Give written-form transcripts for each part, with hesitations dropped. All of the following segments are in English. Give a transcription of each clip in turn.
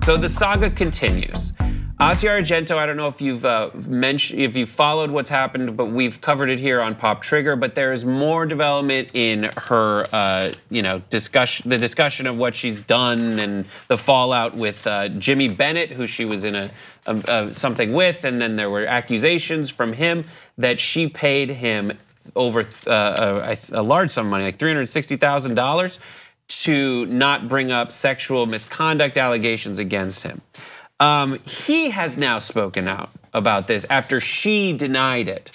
So the saga continues. Asia Argento, I don't know if you've if you followed what's happened, but we've covered it here on Pop Trigger. But there is more development in her, the discussion of what she's done and the fallout with Jimmy Bennett, who she was in something with, and then there were accusations from him that she paid him over a large sum of money, like $360,000, to not bring up sexual misconduct allegations against him. He has now spoken out about this after she denied it.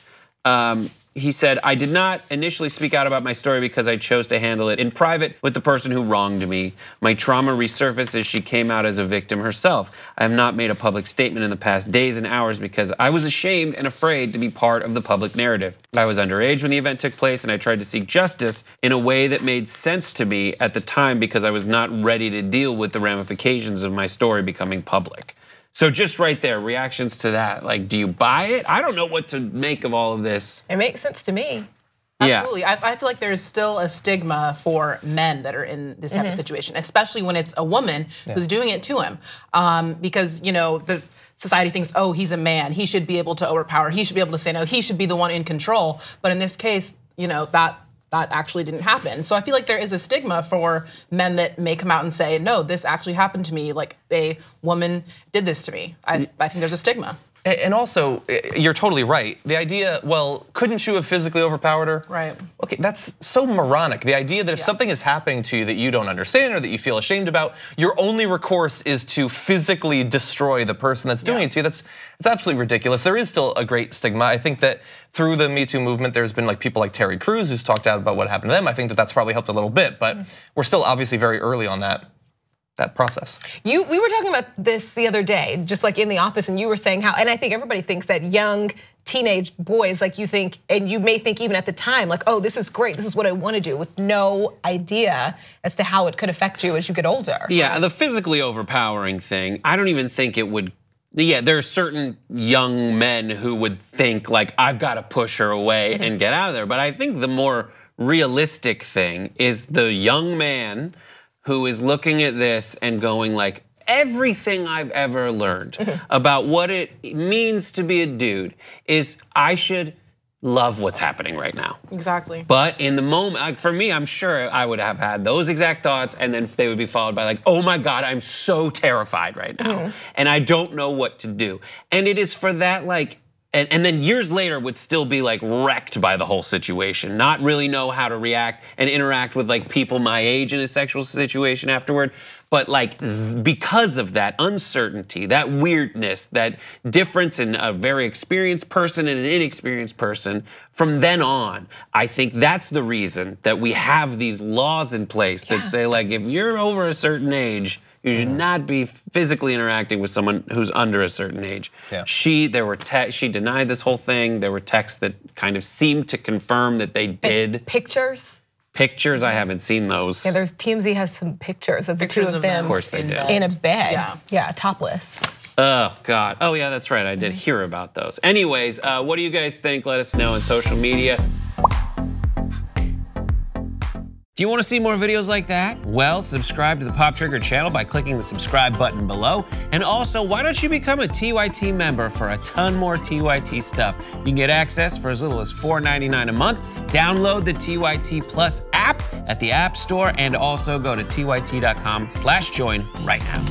He said, "I did not initially speak out about my story because I chose to handle it in private with the person who wronged me. My trauma resurfaced as she came out as a victim herself. I have not made a public statement in the past days and hours because I was ashamed and afraid to be part of the public narrative. I was underage when the event took place and I tried to seek justice in a way that made sense to me at the time because I was not ready to deal with the ramifications of my story becoming public." So just right there, reactions to that. Like, do you buy it? I don't know what to make of all of this. It makes sense to me. Absolutely, I feel like there's still a stigma for men that are in this type of situation, especially when it's a woman who's doing it to him. Because the society thinks, oh, he's a man, he should be able to overpower, he should be able to say no, he should be the one in control. But in this case, that actually didn't happen. So I feel like there is a stigma for men that may come out and say, no, this actually happened to me, like a woman did this to me. I think there's a stigma. And also, you're totally right. The idea, well, couldn't you have physically overpowered her? Right. Okay, that's so moronic. The idea that if something is happening to you that you don't understand or that you feel ashamed about, your only recourse is to physically destroy the person that's doing it to you. That's absolutely ridiculous. There is still a great stigma. I think that through the Me Too movement, there's been like people like Terry Crews who's talked out about what happened to them. I think that that's probably helped a little bit, but we're still obviously very early on that process. We were talking about this the other day, just like in the office, and you were saying how, and I think everybody thinks that young teenage boys, like you think, and you may think even at the time, like, oh, this is great, this is what I want to do, with no idea as to how it could affect you as you get older. Yeah, the physically overpowering thing, I don't even think it would. Yeah, there are certain young men who would think like, I've got to push her away and get out of there. But I think the more realistic thing is the young man who is looking at this and going like, everything I've ever learned about what it means to be a dude is I should love what's happening right now. Exactly. But in the moment, like for me, I'm sure I would have had those exact thoughts, and then they would be followed by like, oh my God, I'm so terrified right now. And I don't know what to do. And it is for that like, and then years later would still be like wrecked by the whole situation, not really know how to react and interact with like people my age in a sexual situation afterward. But like because of that uncertainty, that weirdness, that difference in a very experienced person and an inexperienced person, from then on, I think that's the reason that we have these laws in place that say like, if you're over a certain age, you should not be physically interacting with someone who's under a certain age. She denied this whole thing. There were texts that kind of seemed to confirm that they did. And pictures? Pictures, I haven't seen those. Yeah, TMZ has some pictures of the two of them. Of course they did. In a bed, yeah, topless. Oh God, oh yeah, that's right, I did hear about those. Anyways, what do you guys think? Let us know on social media. Do you want to see more videos like that? Well, subscribe to the Pop Trigger channel by clicking the subscribe button below. And also, why don't you become a TYT member for a ton more TYT stuff? You can get access for as little as $4.99 a month. Download the TYT Plus app at the App Store, and also go to tyt.com/join right now.